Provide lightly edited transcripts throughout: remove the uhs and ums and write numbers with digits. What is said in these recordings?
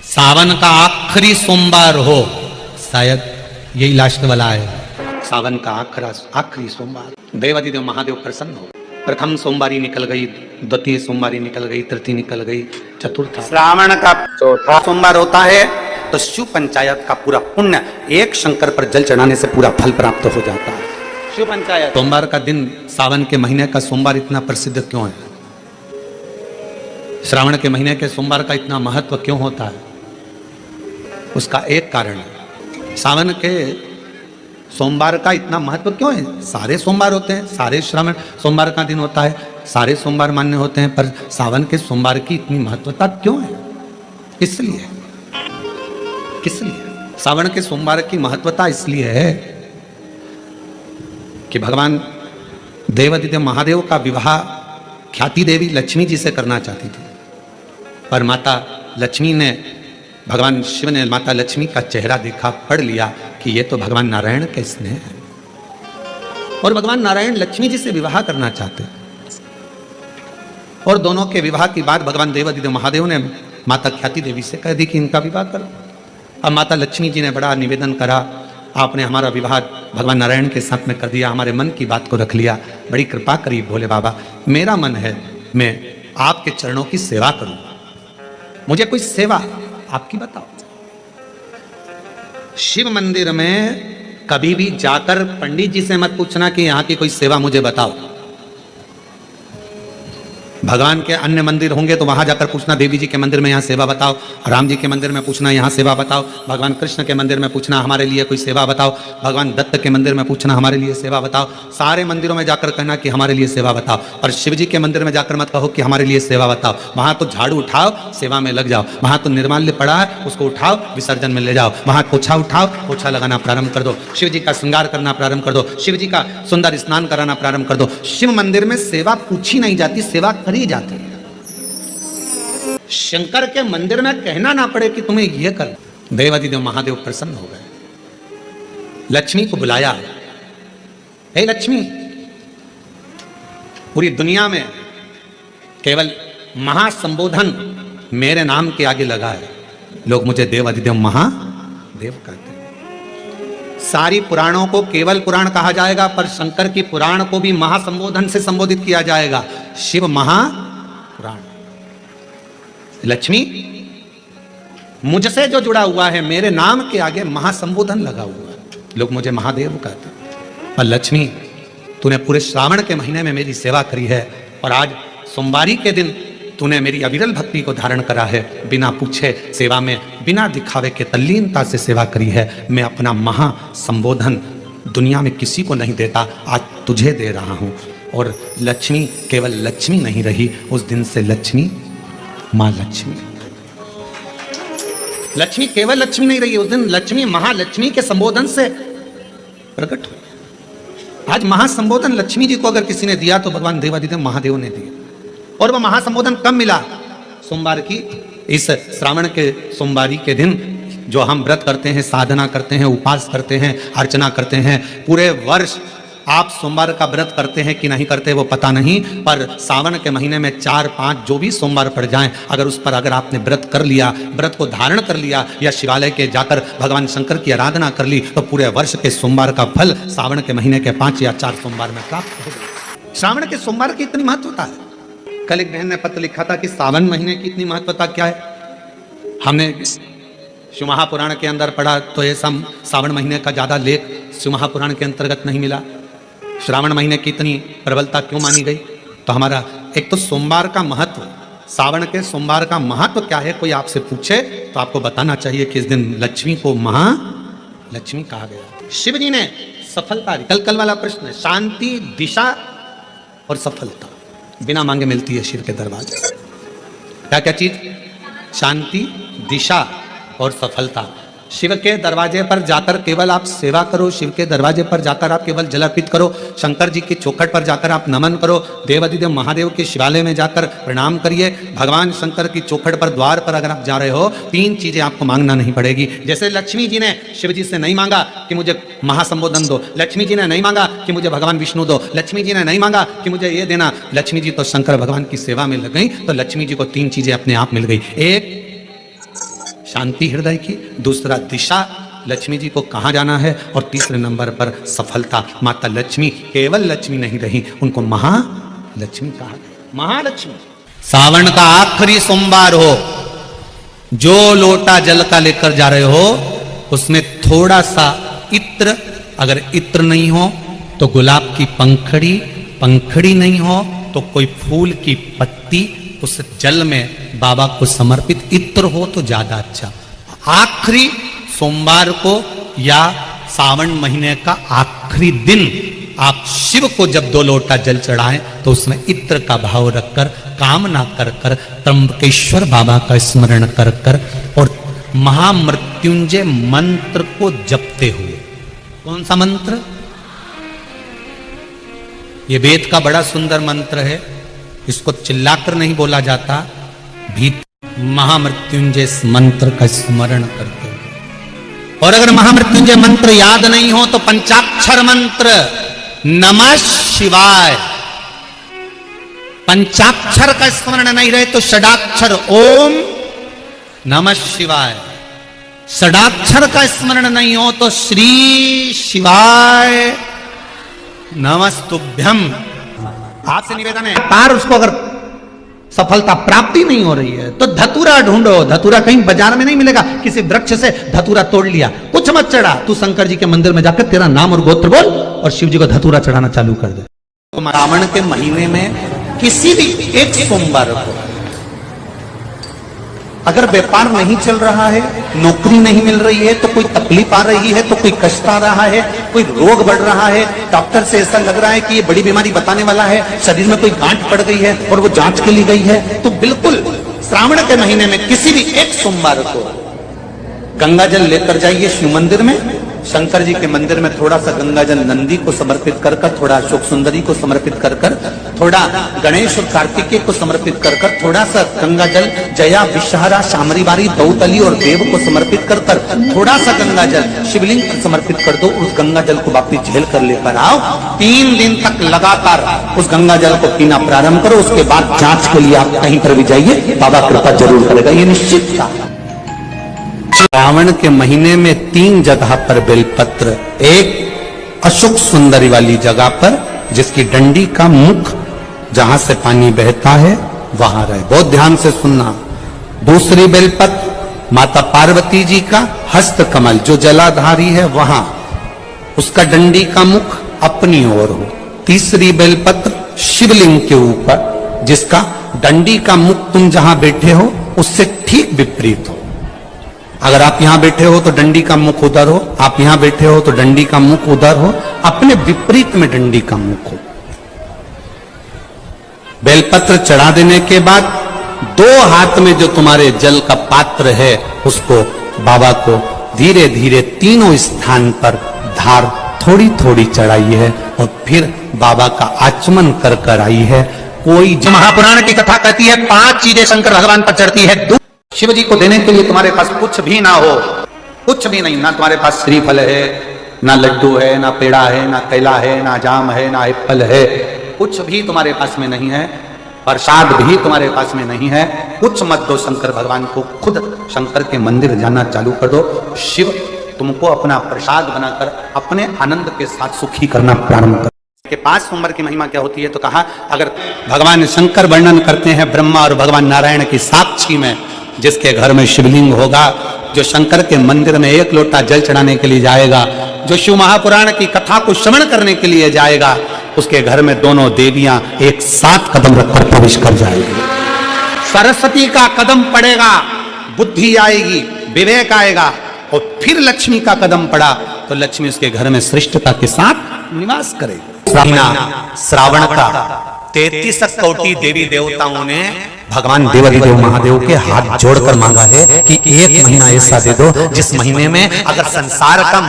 सावन का आखिरी सोमवार हो, शायद यही लास्ट वाला है। सावन का आखिरी सोमवार, देवादिदेव महादेव प्रसन्न हो। प्रथम सोमवारी निकल गई, द्वितीय सोमवारी निकल गई, तृतीय निकल गई, चतुर्थ श्रावण का चौथा सोमवार होता है तो शिव पंचायत का पूरा पुण्य एक शंकर पर जल चढ़ाने से पूरा फल प्राप्त हो जाता है। शिव पंचायत सोमवार का दिन, सावन के महीने का सोमवार इतना प्रसिद्ध क्यों है? श्रावण के महीने के सोमवार का इतना महत्व क्यों होता है? उसका एक कारण है। सावन के सोमवार का इतना महत्व क्यों है? सारे सोमवार होते हैं, सारे श्रावण सोमवार का दिन होता है, सारे सोमवार मान्य होते हैं, पर सावन के सोमवार की इतनी महत्वता क्यों है? इसलिए किस लिए सावन के सोमवार की महत्वता इसलिए है कि भगवान देवादिदेव महादेव का विवाह ख्याति देवी लक्ष्मी जी से करना चाहती थी, पर माता लक्ष्मी ने, भगवान शिव ने माता लक्ष्मी का चेहरा देखा, पढ़ लिया कि ये तो भगवान नारायण के स्नेह है और भगवान नारायण लक्ष्मी जी से विवाह करना चाहते। और दोनों के विवाह की बात भगवान देवादिदेव महादेव ने माता ख्याति देवी से कह दी कि इनका विवाह करो। अब माता लक्ष्मी जी ने बड़ा निवेदन करा, आपने हमारा विवाह भगवान नारायण के साथ में कर दिया, हमारे मन की बात को रख लिया, बड़ी कृपा करी भोले बाबा, मेरा मन है मैं आपके चरणों की सेवा करूं, मुझे कोई सेवा आपकी बताओ। शिव मंदिर में कभी भी जाकर पंडित जी से मत पूछना कि यहां की कोई सेवा मुझे बताओ। भगवान के अन्य मंदिर होंगे तो वहां जाकर पूछना, देवी जी के मंदिर में यहाँ सेवा बताओ, राम जी के मंदिर में पूछना यहाँ सेवा बताओ, भगवान कृष्ण के मंदिर में पूछना हमारे लिए कोई सेवा बताओ, भगवान दत्त के मंदिर में पूछना हमारे लिए सेवा बताओ। सारे मंदिरों में जाकर कहना कि हमारे लिए सेवा बताओ, और शिव जी के मंदिर में जाकर मत कहो कि हमारे लिए सेवा बताओ। वहां तो झाड़ू उठाओ, सेवा में लग जाओ। वहां तो निर्माल्य पड़ा है, उसको उठाओ, विसर्जन में ले जाओ। वहां पोछा उठाओ, पोछा लगाना प्रारंभ कर दो, शिव जी का श्रृंगार करना प्रारंभ कर दो, शिव जी का सुंदर स्नान कराना प्रारंभ कर दो। शिव मंदिर में सेवा पूछी नहीं जाती, सेवा करी जाती है। शंकर के मंदिर में कहना ना पड़े कि तुम्हें यह कर। देवादिदेव महादेव प्रसन्न हो गए, लक्ष्मी को बुलाया, हे लक्ष्मी, पूरी दुनिया में केवल महासंबोधन मेरे नाम के आगे लगा है, लोग मुझे देवादिदेव महादेव कहते हैं। सारी पुराणों को केवल पुराण कहा जाएगा, पर शंकर की पुराण को भी महासंबोधन से संबोधित किया जाएगा, शिव महापुराण। लक्ष्मी, मुझसे जो जुड़ा हुआ है, मेरे नाम के आगे महासंबोधन लगा हुआ है, लोग मुझे महादेव कहते हैं। और लक्ष्मी, तूने पूरे श्रावण के महीने में मेरी सेवा करी है, और आज सोमवारी के दिन तूने मेरी अविरल भक्ति को धारण करा है, बिना पूछे सेवा में, बिना दिखावे के तल्लीनता से सेवा करी है। मैं अपना महासंबोधन दुनिया में किसी को नहीं देता, आज तुझे दे रहा हूं। और लक्ष्मी केवल लक्ष्मी नहीं रही, उस दिन से लक्ष्मी मां लक्ष्मी, लक्ष्मी केवल लक्ष्मी नहीं रही, उस दिन लक्ष्मी महालक्ष्मी के संबोधन से प्रकट हुई। आज महासंबोधन लक्ष्मी जी को अगर किसी ने दिया तो भगवान देवादिदेव महादेव ने दिया। और वह महासंबोधन कब मिला? सोमवार की, इस श्रावण के सोमवारी के दिन जो हम व्रत करते हैं, साधना करते हैं, उपास करते हैं, अर्चना करते हैं। पूरे वर्ष आप सोमवार का व्रत करते हैं कि नहीं करते वो पता नहीं, पर सावन के महीने में 4-5 जो भी सोमवार पड़ जाएं, अगर उस पर अगर आपने व्रत कर लिया, व्रत को धारण कर लिया, या शिवालय के जाकर भगवान शंकर की आराधना कर ली, तो पूरे वर्ष के सोमवार का फल सावन के महीने के 5 या 4 सोमवार में प्राप्त होगा। श्रावण के सोमवार की इतनी महत्वता है। कल एक बहन ने पत्र लिखा था कि सावन महीने की इतनी महत्वता क्या है। हमने शिव महापुराण के अंदर पढ़ा तो ये सब सावन महीने का ज्यादा लेख शिव महापुराण के अंतर्गत नहीं मिला। श्रावण महीने की इतनी प्रबलता क्यों मानी गई? तो हमारा एक तो सोमवार का महत्व, सावन के सोमवार का महत्व क्या है, कोई आपसे पूछे तो आपको बताना चाहिए कि इस दिन लक्ष्मी को महालक्ष्मी कहा गया। शिव जी ने सफलता, कल वाला प्रश्न है, शांति, दिशा और सफलता बिना मांगे मिलती है शिव के दरवाजे। क्या क्या चीज? शांति, दिशा और सफलता। शिव के दरवाजे पर जाकर केवल आप सेवा करो, शिव के दरवाजे पर जाकर आप केवल जल अर्पित करो, शंकर जी की चौखट पर जाकर आप नमन करो, देवादिदेव महादेव के शिवालय में जाकर प्रणाम करिए। भगवान शंकर की चौखट पर, द्वार पर अगर आप जा रहे हो, 3 चीजें आपको मांगना नहीं पड़ेगी। जैसे लक्ष्मी जी ने शिव जी से नहीं मांगा कि मुझे महासंबोधन दो, लक्ष्मी जी ने नहीं मांगा कि मुझे भगवान विष्णु दो, लक्ष्मी जी ने नहीं मांगा कि मुझे ये देना। लक्ष्मी जी तो शंकर भगवान की सेवा में लग गई, तो लक्ष्मी जी को 3 चीजें अपने आप मिल गई। एक शांति हृदय की, दूसरा दिशा लक्ष्मी जी को कहाँ जाना है, और तीसरे नंबर पर सफलता। माता लक्ष्मी केवल लक्ष्मी नहीं रही, उनको महालक्ष्मी कहा। महालक्ष्मी सावन का आखिरी सोमवार हो, जो लोटा जल का लेकर जा रहे हो उसमें थोड़ा सा इत्र, अगर इत्र नहीं हो तो गुलाब की पंखड़ी, पंखड़ी नहीं हो तो कोई फूल की पत्ती, उस जल में बाबा को समर्पित इत्र हो तो ज्यादा अच्छा। आखिरी सोमवार को या सावन महीने का आखिरी दिन आप शिव को जब 2 लोटा जल चढ़ाएं तो उसमें इत्र का भाव रखकर, कामना कर कर, त्र्यंबकेश्वर बाबा का स्मरण कर कर और महामृत्युंजय मंत्र को जपते हुए। कौन सा मंत्र? ये वेद का बड़ा सुंदर मंत्र है, इसको चिल्लाकर नहीं बोला जाता, भीतर महामृत्युंजय मंत्र का स्मरण करते हुए। और अगर महामृत्युंजय मंत्र याद नहीं हो तो पंचाक्षर मंत्र नमः शिवाय, पंचाक्षर का स्मरण नहीं रहे तो षडाक्षर ओम नमः शिवाय, षडाक्षर का स्मरण नहीं हो तो श्री शिवाय नमस्तुभ्यम। आपसे निवेदन है, पार उसको अगर सफलता प्राप्ति नहीं हो रही है तो धतूरा ढूंढो। धतूरा कहीं बाजार में नहीं मिलेगा, किसी वृक्ष से धतूरा तोड़ लिया, कुछ मत चढ़ा, तू शंकर जी के मंदिर में जाकर तेरा नाम और गोत्र बोल और शिव जी को धतूरा चढ़ाना चालू कर दे। सावन के महीने में किसी भी एक सोमवार को अगर व्यापार नहीं चल रहा है, नौकरी नहीं मिल रही है, तो कोई तकलीफ आ रही है, तो कोई कष्ट आ रहा है, कोई रोग बढ़ रहा है, डॉक्टर से ऐसा लग रहा है कि ये बड़ी बीमारी बताने वाला है, शरीर में कोई गांठ पड़ गई है और वो जांच के लिए गई है, तो बिल्कुल श्रावण के महीने में किसी भी एक सोमवार को गंगा जल लेकर जाइए शिव मंदिर में, शंकर जी के मंदिर में थोड़ा सा गंगा जल नंदी को समर्पित कर कर, थोड़ा अशोक सुंदरी को समर्पित कर कर, थोड़ा गणेश और कार्तिकेय को समर्पित कर कर, थोड़ा सा गंगा जल जया विषहरा शामरीवारी दौतली और देव को समर्पित कर कर, थोड़ा सा गंगा जल शिवलिंग को समर्पित कर दो। उस गंगा जल को वापिस झेल कर लेकर आओ, 3 दिन तक लगातार उस गंगा जल को पीना प्रारंभ करो। उसके बाद जांच के लिए आप कहीं पर भी जाइए, बाबा कृपा जरूर करेगा, ये निश्चित था। श्रावण के महीने में 3 जगह पर बेलपत्र, एक अशोक सुंदरी वाली जगह पर जिसकी डंडी का मुख जहां से पानी बहता है वहां रहे, बहुत ध्यान से सुनना। दूसरी बेलपत्र माता पार्वती जी का हस्त कमल जो जलाधारी है वहां, उसका डंडी का मुख अपनी ओर हो। तीसरी बेलपत्र शिवलिंग के ऊपर जिसका डंडी का मुख तुम जहां बैठे हो उससे ठीक विपरीत हो। अगर आप यहां बैठे हो तो डंडी का मुख उधर हो, आप यहां बैठे हो तो डंडी का मुख उधर हो, अपने विपरीत में डंडी का मुख हो। बेलपत्र चढ़ा देने के बाद 2 हाथ में जो तुम्हारे जल का पात्र है उसको बाबा को धीरे धीरे तीनों स्थान पर धार थोड़ी थोड़ी चढ़ाई है और फिर बाबा का आचमन कर कर आई है। कोई महापुराण की कथा कहती है 5 चीजें शंकर भगवान पर चढ़ती है। शिव जी को देने के लिए तुम्हारे पास कुछ भी ना हो, कुछ भी नहीं, ना तुम्हारे पास श्रीफल है, ना लड्डू है, ना पेड़ा है, ना केला है, ना जाम है, ना एप्पल है, कुछ भी तुम्हारे पास में नहीं है, प्रसाद भी तुम्हारे पास में नहीं है, कुछ मत दो शंकर भगवान को, खुद शंकर के मंदिर जाना चालू कर दो। शिव तुमको अपना प्रसाद बनाकर अपने आनंद के साथ सुखी करना प्रारंभ कर। के 5 सोमवार की महिमा क्या होती है तो कहा, अगर भगवान शंकर वर्णन करते हैं ब्रह्मा और भगवान नारायण की साक्षी में, जिसके घर में शिवलिंग होगा, जो शंकर के मंदिर में 1 लोटा जल चढ़ाने के लिए जाएगा, जो शिव महापुराण की कथा को श्रवण करने के लिए जाएगा, उसके घर में दोनों देवियां एक साथ कदम रखकर प्रवेश कर जाएगी। सरस्वती का कदम पड़ेगा, बुद्धि आएगी, विवेक आएगा, और फिर लक्ष्मी का कदम पड़ा तो लक्ष्मी उसके घर में श्रेष्ठता के साथ निवास करेगी। श्रावण का 33 कोटि देवी देवताओं ने भगवान देवाधिदेव महादेव के हाथ जोड़कर मांगा है कि 1 महीना ऐसा दे दो जिस महीने में अगर संसार का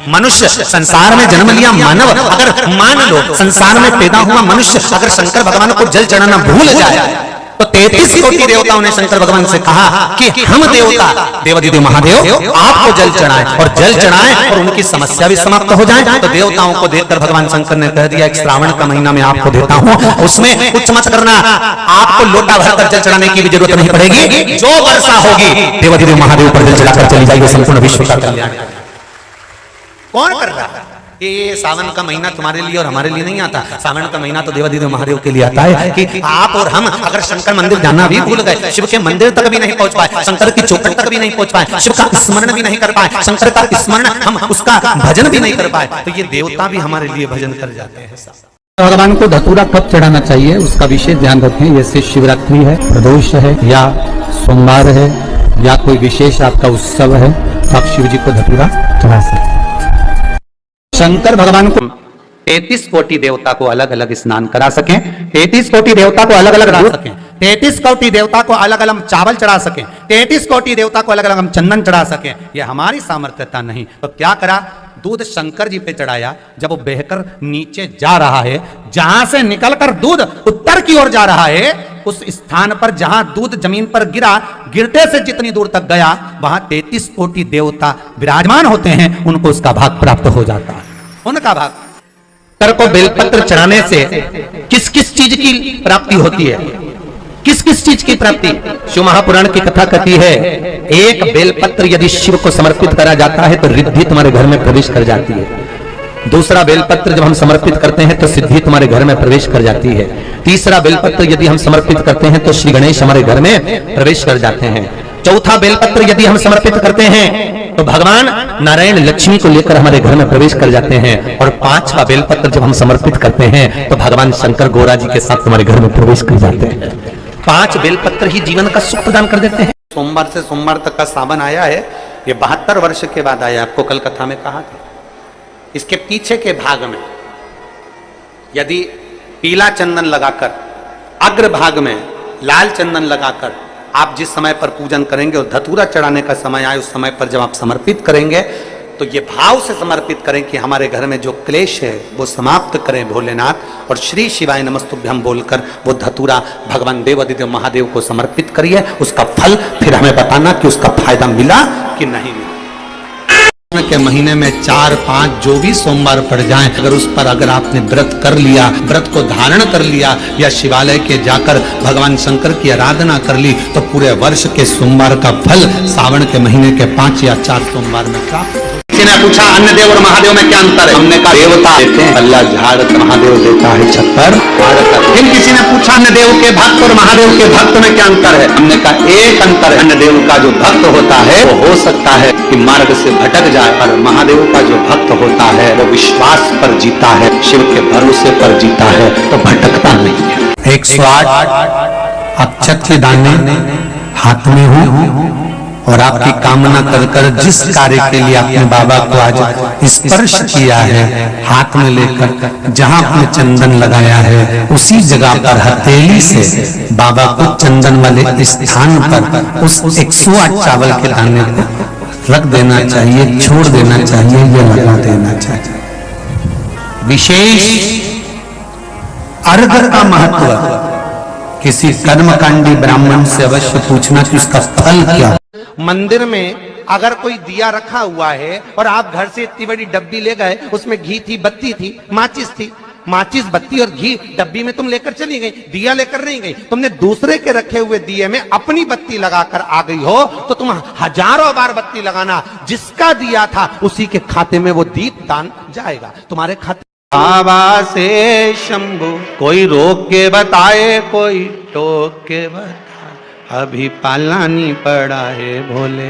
मनुष्य, संसार में जन्म लिया मानव, अगर मान लो संसार में पैदा हुआ मनुष्य अगर शंकर भगवान को जल चढ़ाना भूल जाए तो 33 कोटि देवताओं ने शंकर भगवान से कहा कि हम देवता देवादिदेव महादेव आपको जल चढ़ाएं और जल चढ़ाएं और उनकी समस्या भी समाप्त हो जाए। तो देवताओं को देखकर भगवान शंकर ने कह दिया, एक श्रावण का महीना में आपको देता हूं, उसमें कुछ मत करना, आपको लोटा भरकर जल चढ़ाने की भी जरूरत नहीं पड़ेगी, जो वर्षा होगी देवादिदेव महादेव पर जल चढ़ाकर चली जाएगी, संपूर्ण विश्व का कल्याण। कौन कर रहा है? ये सावन का महीना तुम्हारे लिए और हमारे लिए नहीं आता, सावन का महीना तो देवादिदेव महादेव के लिए आता है कि आप और हम अगर शंकर मंदिर जाना भी भूल गए, शिव के मंदिर तक भी नहीं पहुंच पाए, शंकर की चौखट तक भी नहीं पहुंच पाए, शिव का स्मरण भी नहीं कर पाए, शंकर का स्मरण हम उसका भजन भी नहीं कर पाए, तो ये देवता भी हमारे लिए भजन कर जाते हैं। भगवान को धतूरा कब चढ़ाना चाहिए उसका विशेष ध्यान रखें। जैसे शिवरात्रि है, प्रदोष है, या सोमवार है, या कोई विशेष आपका उत्सव है, तो आप शिव जी को धतूरा चढ़ा सकते। शंकर भगवान को 33 कोटि देवता को अलग अलग स्नान करा सकें, 33 कोटि देवता को अलग अलग रख सकें, 33 कोटि देवता को अलग अलग चावल चढ़ा सकें, 33 कोटि देवता को अलग अलग हम चंदन चढ़ा सकें, यह हमारी सामर्थ्यता नहीं। तो क्या करा, दूध शंकर जी पे चढ़ाया, जब वो बहकर नीचे जा रहा है, जहां से निकलकर दूध उत्तर की ओर जा रहा है, उस स्थान पर जहां दूध जमीन पर गिरा, गिरते से जितनी दूर तक गया, वहां 33 कोटि देवता विराजमान होते हैं, उनको उसका भाग प्राप्त हो जाता है, उनका भाग। शंकर को बेलपत्र चढ़ाने से किस किस चीज की प्राप्ति होती है, किस किस चीज की प्राप्ति? शिव महापुराण की कथा कहती है, एक बेलपत्र यदि शिव को समर्पित करा जाता है तो रिद्धि तुम्हारे घर में प्रवेश कर जाती है। दूसरा बेलपत्र जब हम समर्पित करते हैं तो सिद्धि तुम्हारे घर में प्रवेश कर जाती है। तीसरा बेलपत्र यदि हम समर्पित करते हैं तो श्री गणेश हमारे घर में प्रवेश कर जाते हैं। चौथा बेलपत्र यदि हम समर्पित करते हैं तो भगवान नारायण लक्ष्मी को लेकर हमारे घर में प्रवेश कर जाते हैं। और पांचवा बेलपत्र जब हम समर्पित करते हैं तो भगवान शंकर गौरा जी के साथ हमारे घर में प्रवेश कर जाते हैं। 5 बेलपत्र ही जीवन का सुख प्रदान कर देते हैं। सोमवार से सोमवार तक का सावन आया है, ये 72 वर्ष के बाद आया, आपको कल कथा में कहा था। इसके पीछे के भाग में यदि पीला चंदन लगाकर, अग्र भाग में लाल चंदन लगाकर आप जिस समय पर पूजन करेंगे और धतूरा चढ़ाने का समय आए, उस समय पर जब आप समर्पित करेंगे तो ये भाव से समर्पित करें कि हमारे घर में जो क्लेश है वो समाप्त करें भोलेनाथ, और श्री शिवाय नमस्तुभ्यम बोलकर वो धतूरा भगवान देवादिदेव महादेव को समर्पित करिए। उसका फल फिर हमें बताना कि उसका फायदा मिला कि नहीं मिला। के महीने में 4-5 जो भी सोमवार पड़ जाएं, अगर आपने व्रत कर लिया, व्रत को धारण कर लिया, या शिवालय के जाकर भगवान शंकर की आराधना कर ली, तो पूरे वर्ष के सोमवार का फल सावन के महीने के 5 या 4 सोमवार में प्राप्त। किसी ने पूछा अन्य देव और महादेव में क्या अंतर है? हमने कहा देवता देते हैं अल्लाह झाड़, महादेव देता है छप्पर। फिर किसी ने पूछा अन्य देव के भक्त और महादेव के भक्त में क्या अंतर है? हमने कहा एक अंतर है, अन्य देव का जो भक्त होता है वो हो सकता है कि मार्ग से भटक जाए, पर महादेव का जो भक्त होता है वो विश्वास पर जीता है, शिव के भरोसे पर जीता है, तो भटकता नहीं है। 108 अक्षत के दाने हाथ में हो और आपकी कामना कर कर जिस कार्य के लिए आपने बाबा को आज स्पर्श किया है, हाथ में लेकर जहां आपने चंदन लगाया है उसी जगह पर हथेली से बाबा को चंदन वाले स्थान पर उस 108 चावल के दाने को रख देना चाहिए, छोड़ देना चाहिए, या लगा देना चाहिए। विशेष अर्घ का महत्व किसी कर्मकांडी ब्राह्मण से अवश्य पूछना कि उसका फल क्या। मंदिर में अगर कोई दिया रखा हुआ है और आप घर से इतनी बड़ी डब्बी ले गए, उसमें घी थी, बत्ती थी, माचिस थी, माचिस, बत्ती और घी डब्बी में तुम लेकर चली गई, दिया लेकर नहीं गई, तुमने दूसरे के रखे हुए दिए में अपनी बत्ती लगाकर आ गई हो, तो तुम हजारों बार बत्ती लगाना, जिसका दिया था उसी के खाते में वो दीप दान जाएगा, तुम्हारे खाते। बाबा से शंभु कोई रोक के बताए, कोई टोक के बताए, अभी पालानी पड़ा है भोले।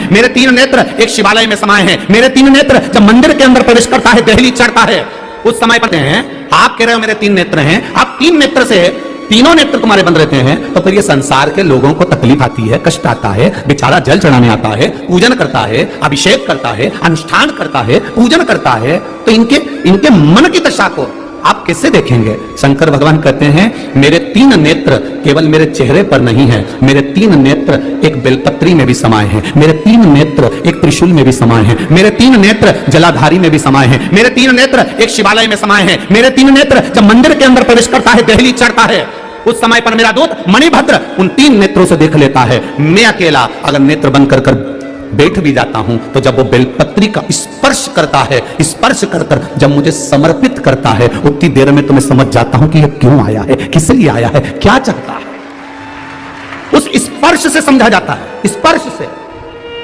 मेरे 3 नेत्र एक शिवालय में समाये हैं, मेरे 3 नेत्र जब मंदिर के अंदर प्रवेश करता है, दहली चढ़ता है, उस समय पर हैं, आप कह रहे हो मेरे 3 नेत्र हैं, आप 3 नेत्र से तीनों नेत्र तुम्हारे बंद रहते हैं, तो फिर ये संसार के लोगों को तकलीफ आती है, कष्ट आता है, बेचारा जल चढ़ाने आता है, पूजन करता है, अभिषेक करता है, अनुष्ठान करता है, पूजन करता है, तो इनके मन की दशा को आप कैसे देखेंगे? शंकर भगवान कहते हैं मेरे 3 नेत्र केवल मेरे चेहरे पर नहीं है, मेरे 3 नेत्र एक बेलपत्री में भी समाये हैं, मेरे 3 नेत्र एक त्रिशूल में भी समाये हैं, मेरे 3 नेत्र जलाधारी में भी समाये हैं, मेरे 3 नेत्र एक शिवालय में समाये हैं, मेरे 3 नेत्र जब मंदिर के अंदर प्रवेश करता है, दहली चढ़ता है, उस समय पर मेरा दूत मणिभद्र उन 3 नेत्रों से देख लेता है। मैं अकेला अगर नेत्र बंद कर कर बैठ भी जाता हूं तो जब वो बेलपत्री का स्पर्श करता है, स्पर्श कर कर जब मुझे समर्पित करता है, उतनी देर में तो मैं समझ जाता हूं कि ये क्यों आया है, किस लिए आया है, क्या चाहता है। उस स्पर्श से समझा जाता है, स्पर्श से।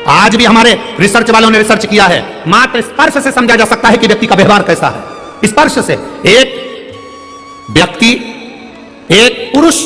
आज भी हमारे रिसर्च वालों ने रिसर्च किया है, मात्र स्पर्श से समझा जा सकता है कि व्यक्ति का व्यवहार कैसा है। स्पर्श से एक व्यक्ति, एक पुरुष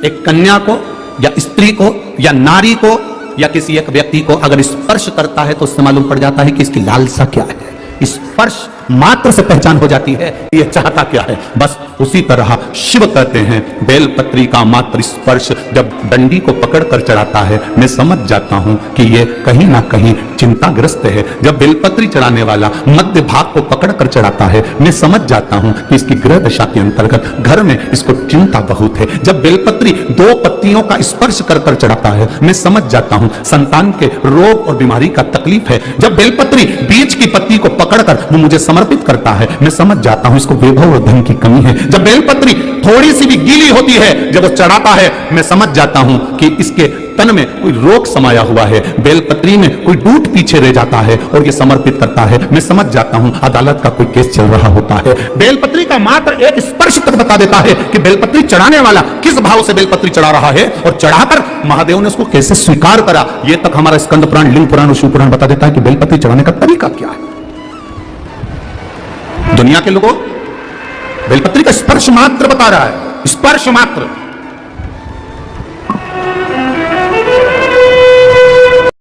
एक कन्या को या स्त्री को या नारी को या किसी एक व्यक्ति को अगर स्पर्श करता है तो उससे मालूम पड़ जाता है कि इसकी लालसा क्या है। स्पर्श मात्र से पहचान हो जाती है ये चाहता क्या है। बस उसी तरह शिव कहते हैं बेलपत्री का मात्र स्पर्श जब डंडी को पकड़कर चढ़ाता है, मैं समझ जाता हूं कि ये कहीं ना कहीं चिंताग्रस्त है। जब बेलपत्री चढ़ाने वाला मध्य भाग को पकड़कर चढ़ाता है, मैं समझ जाता हूं कि इसकी ग्रह दशा के अंतर्गत घर में इसको चिंता बहुत है। जब बेलपत्री 2 पत्तियों का स्पर्श कर कर चढ़ाता है, मैं समझ जाता हूं संतान के रोग और बीमारी का तकलीफ है। जब बेलपत्री बीच की पत्ती को पकड़कर वो मुझे समर्पित करता है, मैं समझ जाता हूं इसको वैभव और धन की कमी है। जब बेलपत्री थोड़ी सी भी गीली होती है, जब वो चढ़ाता है, मैं समझ जाता हूं कि इसके तन में कोई रोग समाया हुआ है, बेलपत्री में कोई डूट पीछे रह जाता है और ये समर्पित करता है, मैं समझ जाता हूं अदालत का कोई केस चल रहा होता है। बेलपत्री का मात्र एक स्पर्श तक बता देता है कि बेलपत्री चढ़ाने वाला किस भाव से बेलपत्री चढ़ा रहा है और चढ़ाकर महादेव ने उसको कैसे स्वीकार करा। ये तक हमारा स्कंद पुराण, लिंग पुराण और शिव पुराण बता देता है कि बेलपत्री चढ़ाने का तरीका क्या है। दुनिया के लोगों बेलपत्री का स्पर्श मात्र बता रहा है, स्पर्श मात्र।